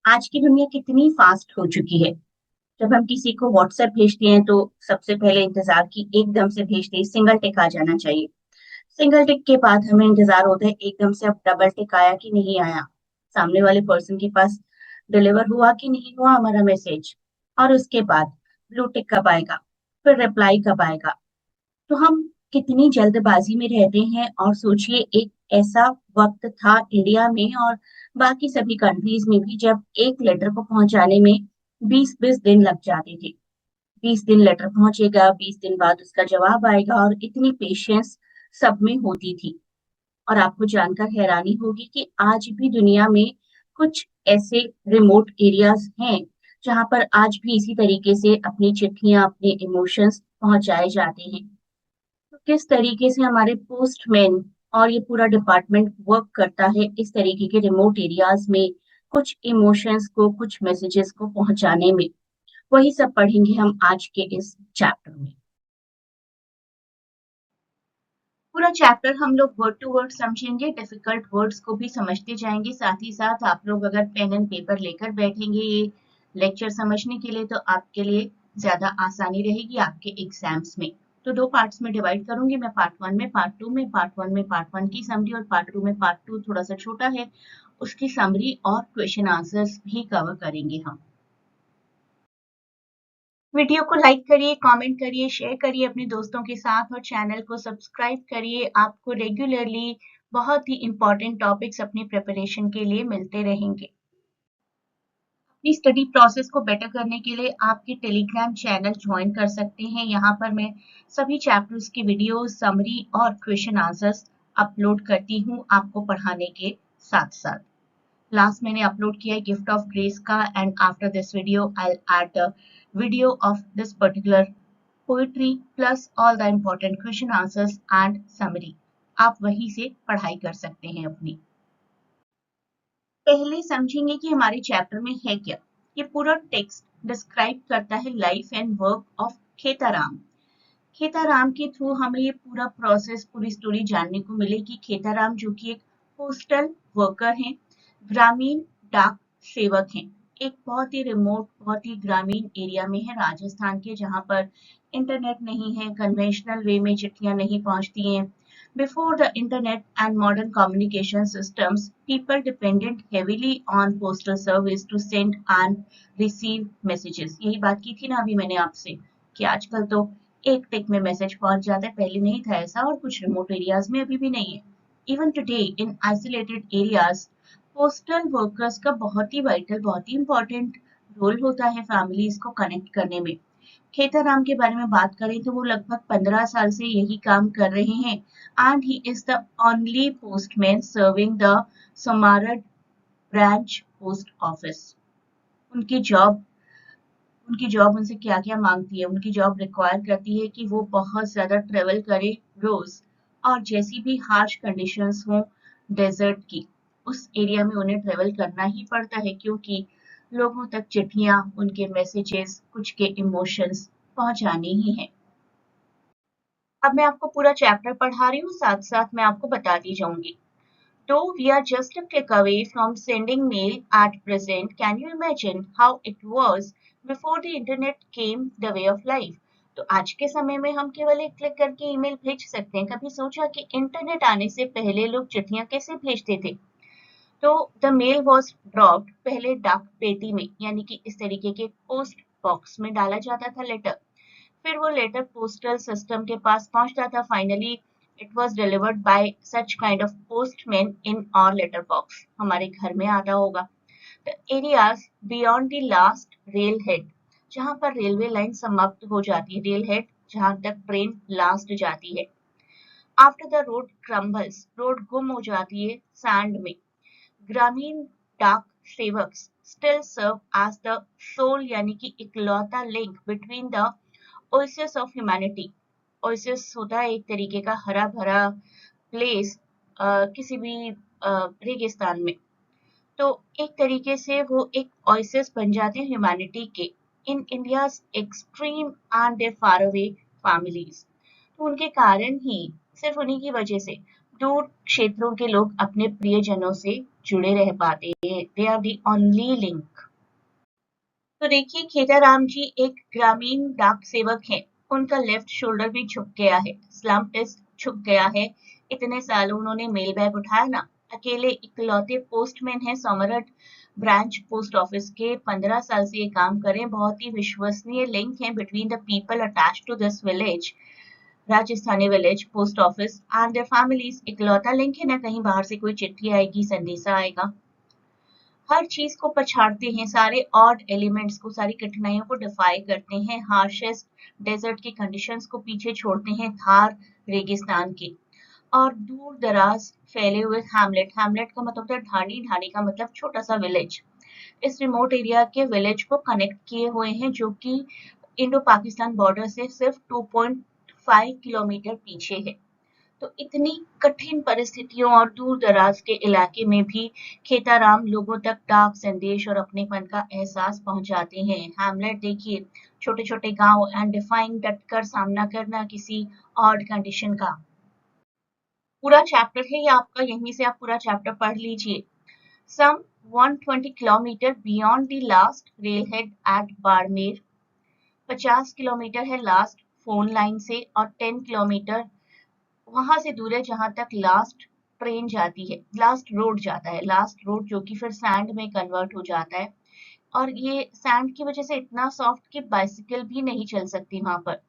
आज की दुनिया कितनी फास्ट हो चुकी है। जब हम किसी को व्हाट्सएप भेजते हैं तो सबसे पहले इंतजार की एकदम से भेजते ही सिंगल टिक आ जाना चाहिए। सिंगल टिक के बाद हमें इंतजार होता है एकदम से अब डबल टिक आया कि नहीं आया, सामने वाले पर्सन के पास डिलीवर हुआ कि नहीं हुआ हमारा मैसेज। और उसके बाद ब्लू टिक कब आएगा, फिर रिप्लाई कब आएगा। तो हम कितनी जल्दबाजी में रहते हैं। और सोचिए, एक ऐसा वक्त था इंडिया में और बाकी सभी कंट्रीज में भी जब एक लेटर को पहुंचाने में 20-20 दिन लग जाते थे। 20 दिन लेटर पहुंचेगा, 20 दिन बाद उसका जवाब आएगा, और इतनी पेशेंस सब में होती थी। और आपको जानकर हैरानी होगी कि आज भी दुनिया में कुछ ऐसे रिमोट एरियाज हैं जहां पर आज भी इसी तरीके से अपनी चिट्ठियां, अपने इमोशंस पहुंचाए जाते हैं। तो किस तरीके से हमारे पोस्टमैन और ये पूरा डिपार्टमेंट वर्क करता है इस तरीके के रिमोट एरियाज में, कुछ इमोशंस को, कुछ मैसेजेस को पहुंचाने में, वही सब पढ़ेंगे हम आज के इस चैप्टर में। पूरा चैप्टर हम लोग वर्ड टू वर्ड समझेंगे, डिफिकल्ट वर्ड्स को भी समझते जाएंगे। साथ ही साथ आप लोग अगर पेन एंड पेपर लेकर बैठेंगे ये लेक्चर समझने के लिए तो आपके लिए ज्यादा आसानी रहेगी आपके एग्जाम्स में। तो दो पार्ट्स में डिवाइड करूंगी मैं, पार्ट वन में, पार्ट टू में। पार्ट वन में पार्ट वन की समरी और पार्ट टू में पार्ट टू थोड़ा सा छोटा है, उसकी समरी और क्वेश्चन आंसर्स भी कवर करेंगे हम। वीडियो को लाइक करिए, कमेंट करिए, शेयर करिए अपने दोस्तों के साथ और चैनल को सब्सक्राइब करिए। आपको रेगुलरली बहुत ही इंपॉर्टेंट टॉपिक्स अपनी प्रिपरेशन के लिए मिलते रहेंगे। अपनी स्टडी प्रोसेस को बेटर करने के लिए आपके टेलीग्राम चैनल ज्वाइन कर सकते हैं। यहाँ पर मैं सभी चैप्टर्स की वीडियो, समरी और क्वेश्चन आंसर्स अपलोड करती हूँ आपको पढ़ाने के साथ साथ। लास्ट मैंने अपलोड किया है गिफ्ट ऑफ ग्रेस का, and after this video I add a video of this particular poetry plus all the important question answers and summary. आप वहीं से पढ़ाई कर सकते हैं अपनी। पहले समझेंगे कि हमारे चैप्टर में है क्या। ये पूरा टेक्स्ट डिस्क्राइब करता है life and work of Khetaram. Khetaram के थ्रू हमें ये पूरा प्रोसेस, पूरी स्टोरी जानने को मिलेगी। खेताराम जो कि एक पोस्टल वर्कर हैं, ग्रामीण डाक सेवक हैं, एक बहुत ही रिमोट, बहुत ही ग्रामीण एरिया में है राजस्थान के, जहां पर इंटरनेट नहीं है, कन्वेंशनल वे में चिट्ठियां नहीं पहुंचती हैं। Before the internet and modern communication systems, people depended heavily on postal service to send and receive messages। यही बात की थी ना अभी मैंने आपसे कि आजकल तो एक टिक में मैसेज पहुंच जाता है, पहले नहीं था ऐसा, और कुछ रिमोट एरियाज में अभी भी नहीं है। Even today in isolated areas postal workers का बहुत ही वाइटल, बहुत ही इंपॉर्टेंट रोल होता है फैमिलीज को कनेक्ट करने में। खेताराम के बारे में बात करें तो वो लगभग 15 साल से यही काम कर रहे हैं, and he is the only postman serving the समारड ब्रांच पोस्ट ऑफिस। उनकी जॉब उनकी जॉब उनसे क्या क्या मांगती है, उनकी जॉब रिक्वायर करती है कि वो बहुत ज्यादा ट्रेवल करे रोज, और जैसी भी हार्श कंडीशंस हो डेजर्ट की, उस एरिया में उन्हें ट्रेवल करना ही पड़ता है, क्योंकि लोगों तक चिट्ठियां, उनके मैसेजेस, कुछ के इमोशंस पहुंचाने ही हैं। अब मैं आपको पूरा चैप्टर पढ़ा रही हूँ, साथ साथ मैं आपको बताती जाऊंगी। Though we are just a click away from sending mail at present, can you imagine how it was before the internet came the way of life? तो आज के समय में हम केवल एक क्लिक करके ईमेल भेज सकते हैं। कभी सोचा कि इंटरनेट आने से पहले लोग चिट्ठियां कैसे भेजते थे? तो द मेल वॉज ड्रॉप्ड, पहले डाक पेटी में यानी कि इस तरीके के पोस्ट बॉक्स में डाला जाता था लेटर। फिर वो लेटर पोस्टल सिस्टम के पास पहुंचता था। Finally it was delivered by such kind of postman in hour later box, हमारे घर में आता होगा। The areas beyond the last rail head, जहां पर रेलवे लाइन समाप्त हो जाती है, रेल हेड जहां तक ट्रेन लास्ट जाती है। After the road crumbles, road गुम हो जाती है सैंड में। ग्रामीण डाक सेवक still serve as the soul यानी कि इकलौता link between the oasis of humanity. Oasis होता है एक तरीके का हरा भरा प्लेस किसी भी रेगिस्तान में। तो एक तरीके से वो एक ओएसिस बन जाते हैं ह्यूमैनिटी के in India's extreme and they far away families. तो उनके कारण ही, सिर्फ उन्हीं की वजह से दूर क्षेत्रों के लोग अपने प्रियजनों से जुड़े रह पाते हैं। They are the only link. तो देखिए खेताराम जी एक ग्रामीण डाक सेवक हैं। उनका लेफ्ट शोल्डर भी झुक गया है, स्लम टेस्ट झुक गया है। इतने सालों उन्होंने मेल बैग उठाया ना। अकेले इकलौते पोस्टमैन हैं सोमरठ ब्रांच पोस्ट ऑफिस के। 15 साल से ये काम करें। बहुत ही विश्वसनीय लिंक है between the people attach to this village, Rajasthani village post office and their families. इकलौता लिंक है ना, कहीं बाहर से कोई चिट्ठी आएगी, संदेशा आएगा, हर चीज को पछाड़ते हैं, सारे ऑड एलिमेंट्स को, सारी कठिनाइयों को डिफाई करते हैं, हार्शेस्ट डेजर्ट की कंडीशंस को पीछे छोड़ते हैं, थार रेगिस्तान की, और दूर दराज फैले हुए हैमलेट। हैमलेट का मतलब होता है ढाणी, ढाणी का मतलब छोटा सा विलेज। इस रिमोट एरिया के विलेज को कनेक्ट किए हुए हैं, जो कि इंडो पाकिस्तान बॉर्डर से सिर्फ 2.5 किलोमीटर पीछे है। तो इतनी कठिन परिस्थितियों और दूर दराज के इलाके में भी खेताराम लोगों तक डाक संदेश और अपनेपन का एहसास पहुंचाते हैं। हैमलेट देखिए, छोटे छोटे गांव एंड डिफाइंग डटकर सामना करना किसी ऑड कंडीशन का। पूरा चैप्टर है ये आपका, यहीं से आप पूरा चैप्टर पढ़ लीजिए। सम 120 kilometre beyond the last rail head at Barmer, 50 kilometre है लास्ट फोन लाइन से, और 10 किलोमीटर वहां से दूर है जहां तक लास्ट ट्रेन जाती है, लास्ट रोड जाता है, लास्ट रोड जो कि फिर सैंड में कन्वर्ट हो जाता है। और ये सैंड की वजह से इतना सॉफ्ट कि बाइसिकल भी नहीं चल सकती वहां पर।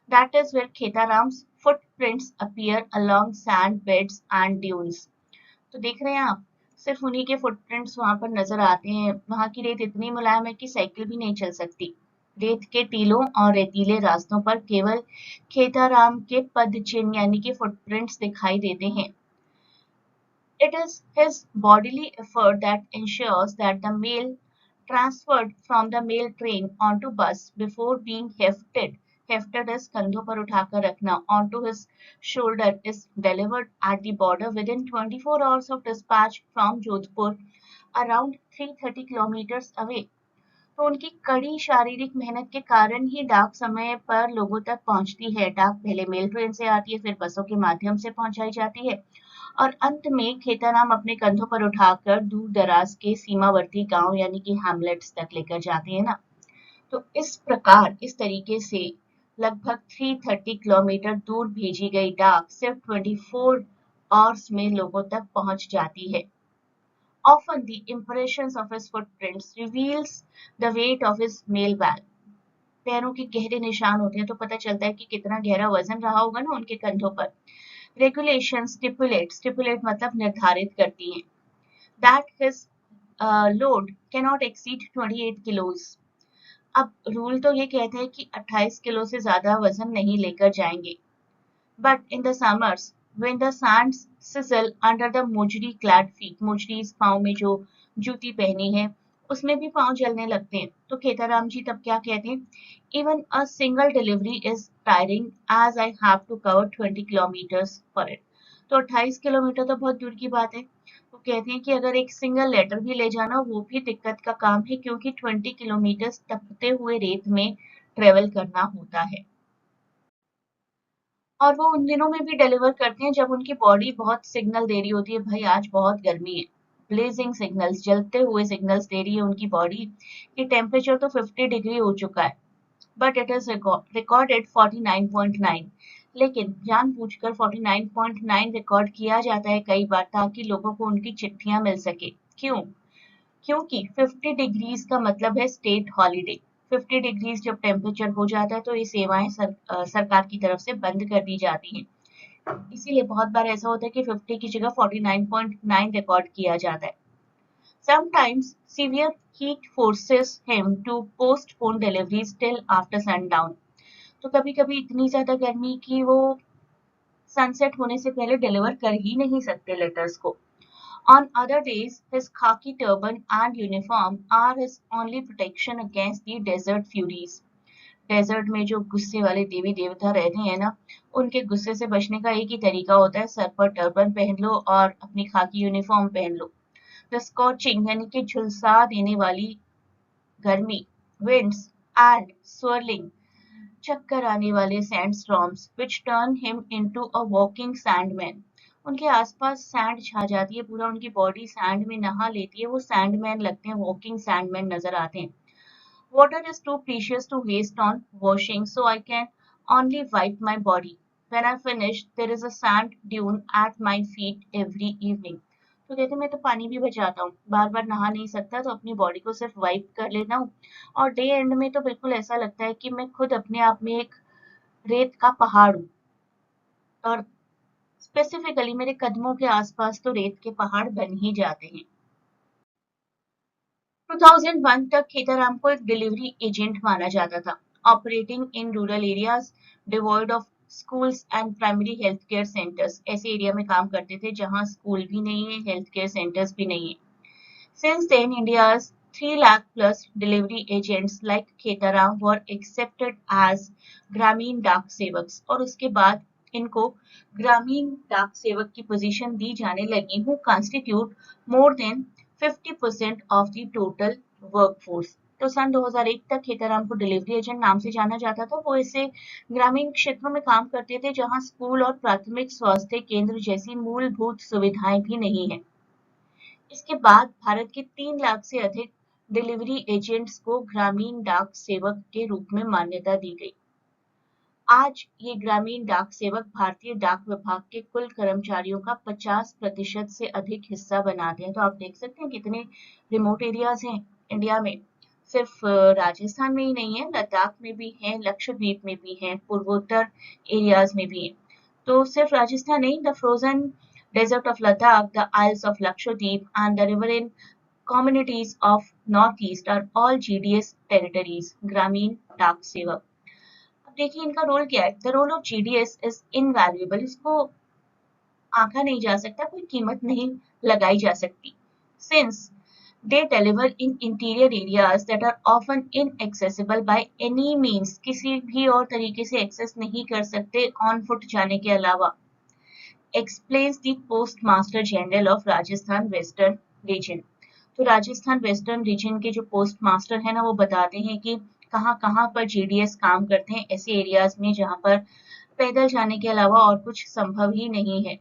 That is where Khetaram's footprints appear along sand beds and dunes. तो देख रहे हैं आप, सिर्फ उन्हीं के फुटप्रिंट्स वहां पर नजर आते हैं। वहां की रेत इतनी मुलायम है कि साइकिल भी नहीं चल सकती। रेत के टीलों और रेतीले रास्तों पर केवल खेताराम के पद चिन्ह यानी कि फुटप्रिंट्स दिखाई देते हैं। It is his bodily effort that ensures that the mail transferred from the mail train onto bus before being hefted, hefted is कंधों पर उठाकर रखना, onto his shoulder is delivered at the border within 24 hours of dispatch from Jodhpur, around 330 kilometers away. तो उनकी कड़ी शारीरिक मेहनत के कारण ही डाक समय पर लोगों तक पहुंचती है। डाक पहले मेल ट्रेन से आती है, फिर बसों के माध्यम से पहुंचाई जाती है, और अंत में खेताराम अपने कंधों पर उठाकर दूर दराज के सीमावर्ती गांव यानी कि हैमलेट्स तक लेकर जाते हैं ना। तो इस प्रकार, इस तरीके से लगभग 330 किलोमीटर दूर भेजी गई डाक सिर्फ 24 आवर्स में लोगों तक पहुंच जाती है। Often the impressions of his footprints reveals the weight of his mail bag. पैरों के गहरे निशान होते हैं तो पता चलता है कि कितना गहरा वजन रहा होगा ना उनके कंधों पर। रेगुलेशन स्टिपुलेट, स्टिपुलेट मतलब निर्धारित करती हैं, that his load cannot exceed 28 kilos. अब रूल तो ये कहते हैं कि 28 किलो से ज्यादा वजन नहीं लेकर जाएंगे। But in the summers, when the sands sizzle under the mojri clad feet, mojari इस पाँव में जो जूती पहनी है उसमें भी पाँव जलने लगते हैं। तो खेताराम जी तब क्या कहते हैं, even a single delivery is tiring as I have to cover 20 kilometers for it. तो 28 किलोमीटर तो बहुत दूर की बात है। तो कहते हैं कि अगर एक सिंगल लेटर भी ले जाना वो भी दिक्कत का काम है, क्योंकि 20 किलोमीटर तपते हुए रेत में ट्रेवल करना होता है। और वो उन दिनों में भी डिलीवर करते हैं जब उनकी बॉडी बहुत सिग्नल दे रही होती है, भाई आज बहुत गर्मी है। ब्लेजिंग सिग्नल्स, जलते हुए सिग्नल्स दे रही है उनकी बॉडी कि टेम्परेचर तो 50 डिग्री हो चुका है। But it is recorded 49.9। लेकिन जानबूझकर 49.9 रिकॉर्ड किया जाता है कई बार, ताकि लोगों को उनकी चिट्ठियां मिल सके। क्यों? क्योंकि 50 डिग्रीज का मतलब है स्टेट हॉलीडे। 50 डिग्रीज जब टेम्परेचर हो जाता है तो ये सेवाएं सरकार की तरफ से बंद कर दी जाती हैं। इसीलिए बहुत बार ऐसा होता है कि 50 की जगह 49.9 रिकॉर्ड किया जाता है। Sometimes severe heat forces him to postpone deliveries till after sundown. तो कभी-कभी इतनी ज्यादा गर्मी की वो सनसेट होने से पहले डिलीवर कर ही नहीं सकते लेटर्स को। On other days, his khaki turban and uniform are his only protection against the desert furies. Desert में जो गुस्से वाले देवी देवता रहते हैं ना, उनके गुस्से से बचने का एक ही तरीका होता है, सर पर टर्बन पहन लो और अपनी खाकी यूनिफॉर्म पहन लो। द स्कॉचिंग यानी कि झुलसा देने वाली गर्मी, winds and swirling चक्कर आने वाले sand storms which turn him into a walking sandman. उनके आसपास सैंड छा जाती है, पूरा उनकी बॉडी सैंड में नहा लेती है, वो सैंडमैन लगते हैं, वॉकिंग सैंडमैन नजर आते हैं। Water is too precious to waste on washing, so I can only wipe my body. When I finish, there is a sand dune at my feet every evening. तो कहते मैं तो पानी भी बचाता हूँ, बार बार नहा नहीं सकता तो अपनी बॉडी को सिर्फ वाइप कर लेता हूँ, और डे एंड में तो बिल्कुल ऐसा लगता है कि मैं खुद अपने आप में एक रेत का पहाड़ हूँ, और स्पेसिफिकली मेरे कदमों के आसपास तो रेत के पहाड़ बन ही जाते हैं। 2001 तक खेताराम को एक डिलीवरी एजेंट माना जाता था, operating in rural areas devoid of schools and primary health care centres. ऐसे एरिया में काम करते थे जहां स्कूल भी नहीं है, हेल्थ केयर सेंटर्स भी नहीं है। Since then, India's 3 lakh plus delivery agents like Khetaram were accepted as ग्रामीण डाक सेवक, और उसके बाद इनको ग्रामीण डाक सेवक की पोजीशन दी जाने लगी, who constitute more than 50% of the total workforce। तो सन 2001 तक खेताराम को डिलीवरी एजेंट नाम से जाना जाता था। वो ऐसे ग्रामीण क्षेत्रों में काम करते थे जहां स्कूल और प्राथमिक स्वास्थ्य केंद्र जैसी मूलभूत सुविधाएं भी नहीं है। इसके बाद भारत के 3 लाख से अधिक डिलीवरी एजेंट्स को ग्रामीण डाक सेवक के रूप में मान्यता दी गई। आज ये ग्रामीण डाक सेवक भारतीय डाक विभाग के कुल कर्मचारियों का 50% से अधिक हिस्सा बनाते हैं। तो आप देख सकते हैं कितने रिमोट एरियाज हैं इंडिया में। सिर्फ राजस्थान में ही नहीं है, लद्दाख में भी है, लक्षद्वीप में भी है, पूर्वोत्तर एरियाज में भी है। तो सिर्फ राजस्थान नहीं, the frozen desert of Ladakh, the Isles of Lakshadweep, and the riverine communities of Northeast are all GDS territories, ग्रामीण डाक सेवक। अब देखिए इनका रोल क्या है। The role of GDS is invaluable, इसको आंका नहीं जा सकता, कोई कीमत नहीं लगाई जा सकती। Since they deliver in interior areas that are often inaccessible by any means, किसी भी और तरीके से एक्सेस नहीं कर सकते ऑन फुट जाने के अलावा। explains the postmaster general of Rajasthan western region. तो राजस्थान वेस्टर्न रीजन के जो पोस्ट मास्टर है ना, वो बताते हैं कि कहाँ कहाँ पर GDS काम करते हैं, ऐसे एरियाज में जहाँ पर पैदल जाने के अलावा और कुछ संभव ही नहीं है।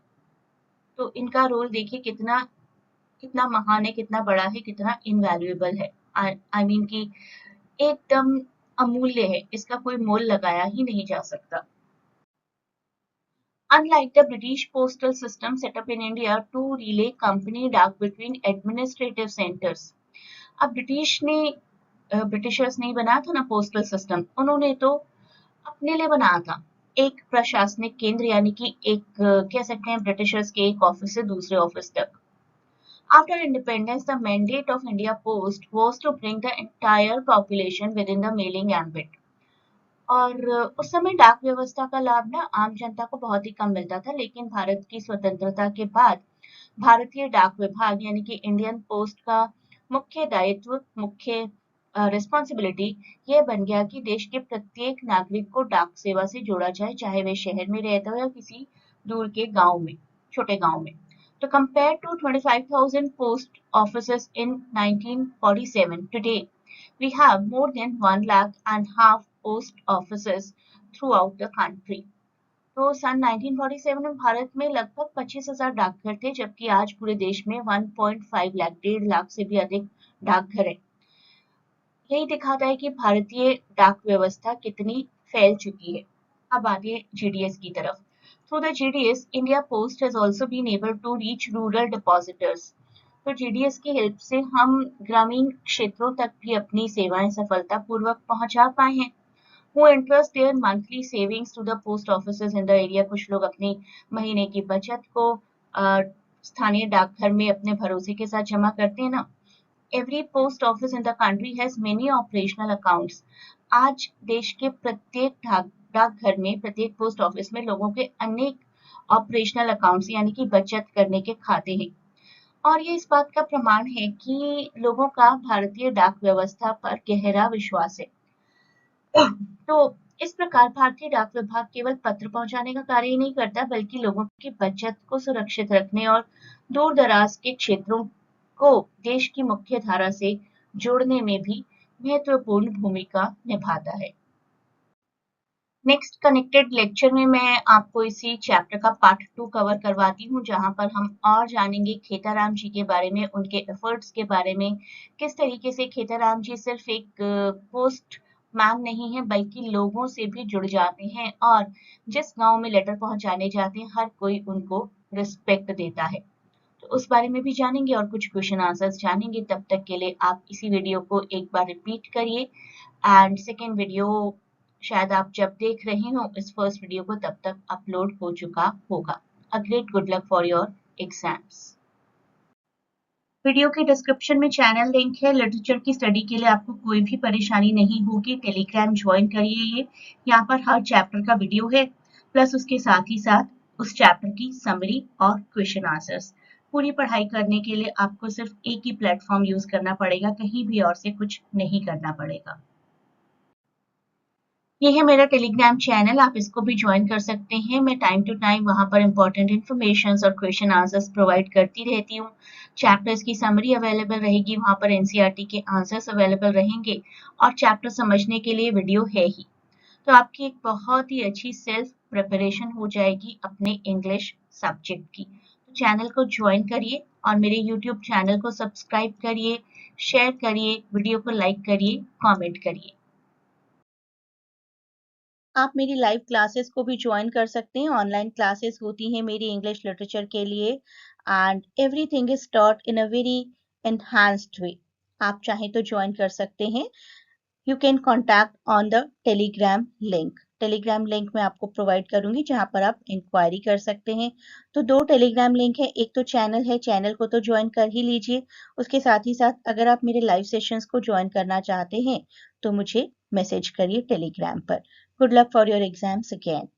तो इनका रोल देखिए कितना कितना महान है, कितना बड़ा है, कितना इनवैल्यूएबल है। आई मीन कि एकदम अमूल्य है, इसका कोई मोल लगाया ही नहीं जा सकता। Unlike the British postal system set up in India to relay company डाक between administrative centers, अब ब्रिटिशर्स ने बनाया था ना पोस्टल सिस्टम, उन्होंने तो अपने लिए बनाया था एक प्रशासनिक केंद्र, यानी कि एक कह सकते हैं ब्रिटिशर्स के एक ऑफिस से दूसरे ऑफिस तक। After independence, the mandate of India Post was to bring the entire population within the mailing ambit. और उस समय डाक व्यवस्था का लाभ ना आम जनता को बहुत ही कम मिलता था, लेकिन भारत की स्वतंत्रता के बाद भारतीय डाक विभाग यानी कि इंडियन पोस्ट का मुख्य दायित्व, मुख्य रिस्पॉन्सिबिलिटी ये बन गया कि देश के प्रत्येक नागरिक को डाक सेवा से जोड़ा जाए, चाहे वे शहर में रहते हो या किसी दूर के गांव में, छोटे गांव में। तो compare to 25,000 post offices in 1947, today we have more than 1 lakh and half post offices throughout the country. तो सन 1947 में भारत में लगभग 25,000 डाकघर थे, जबकि आज पूरे देश में 1.5 लाख, 1.5 लाख से भी अधिक डाकघर है। यही दिखाता है कि भारतीय डाक व्यवस्था कितनी फैल चुकी है। अब आगे GDS की तरफ। Through the GDS, India Post has also been able to reach rural depositors. तो GDS की हेल्प से हम ग्रामीण क्षेत्रों तक भी अपनी सेवाएं सफलतापूर्वक पहुंचा पाए हैं। Who entrust their monthly savings to the post offices in the area, कुछ लोग अपनी महीने की बचत को स्थानीय डाकघर में अपने भरोसे के साथ जमा करते हैं ना। Every post office in the country has many operational accounts. आज देश के प्रत्येक डाकघर में, प्रत्येक पोस्ट ऑफिस में लोगों के अनेक ऑपरेशनल अकाउंट्स यानी कि बचत करने के खाते हैं, और ये इस बात का प्रमाण है कि लोगों का भारतीय डाक व्यवस्था पर गहरा विश्वास है। तो इस प्रकार भारतीय डाक विभाग केवल पत्र पहुंचाने का कार्य ही नहीं करता, बल्कि लोगों की बचत को सुरक्षित रखने और दूर दराज के क्षेत्रों को देश की मुख्य धारा से जोड़ने में भी महत्वपूर्ण भूमिका निभाता है। नेक्स्ट कनेक्टेड लेक्चर में मैं आपको इसी चैप्टर का पार्ट 2 कवर करवाती हूँ, जहाँ पर हम और जानेंगे खेताराम जी के बारे में, उनके एफर्ट्स के बारे में, किस तरीके से खेताराम जी सिर्फ एक पोस्ट मैन नहीं है बल्कि लोगों से भी जुड़ जाते हैं और जिस गांव में लेटर पहुंचाने जाते हैं हर कोई उनको रिस्पेक्ट देता है। तो उस बारे में भी जानेंगे और कुछ क्वेश्चन आंसर्स जानेंगे। तब तक के लिए आप इसी वीडियो को एक बार रिपीट करिए एंड सेकेंड वीडियो शायद आप जब देख रहे हो इस फर्स्ट वीडियो को तब तक अपलोड हो चुका होगा। A great good luck for your exams. Video के डिस्क्रिप्शन में चैनल लिंक है। लिटरेचर की स्टडी के लिए आपको कोई भी परेशानी नहीं होगी। टेलीग्राम ज्वाइन करिए। ये यहाँ पर हर चैप्टर का वीडियो है, प्लस उसके साथ ही साथ उस चैप्टर की समरी और क्वेश्चन आंसर्स। पूरी पढ़ाई करने के लिए आपको सिर्फ एक ही प्लेटफॉर्म यूज करना पड़ेगा, कहीं भी और से कुछ नहीं करना पड़ेगा। ये है मेरा टेलीग्राम चैनल, आप इसको भी ज्वाइन कर सकते हैं। मैं टाइम टू टाइम वहाँ पर इंपॉर्टेंट इन्फॉर्मेशन और क्वेश्चन आंसर्स प्रोवाइड करती रहती हूँ। चैप्टर्स की समरी अवेलेबल रहेगी, वहाँ पर एनसीईआरटी के आंसर्स अवेलेबल रहेंगे और चैप्टर समझने के लिए वीडियो है ही। तो आपकी एक बहुत ही अच्छी सेल्फ प्रिपरेशन हो जाएगी अपने इंग्लिश सब्जेक्ट की। तो चैनल को ज्वाइन करिए और मेरे यूट्यूब चैनल को सब्सक्राइब करिए, शेयर करिए, वीडियो को लाइक करिए, कॉमेंट करिए। आप मेरी लाइव क्लासेस को भी ज्वाइन कर सकते हैं। ऑनलाइन क्लासेस होती हैं मेरी इंग्लिश लिटरेचर के लिए and everything is taught in a very enhanced way. आप चाहें तो ज्वाइन कर सकते हैं। You can contact on the Telegram link. Telegram link मैं आपको प्रोवाइड करूंगी जहां पर आप इंक्वायरी कर सकते हैं। तो 2 टेलीग्राम लिंक है, एक तो चैनल है, चैनल को तो ज्वाइन कर ही लीजिए। उसके साथ ही साथ अगर आप मेरे लाइव सेशंस को ज्वाइन करना चाहते हैं तो मुझे मैसेज करिए टेलीग्राम पर। Good luck for your exams again.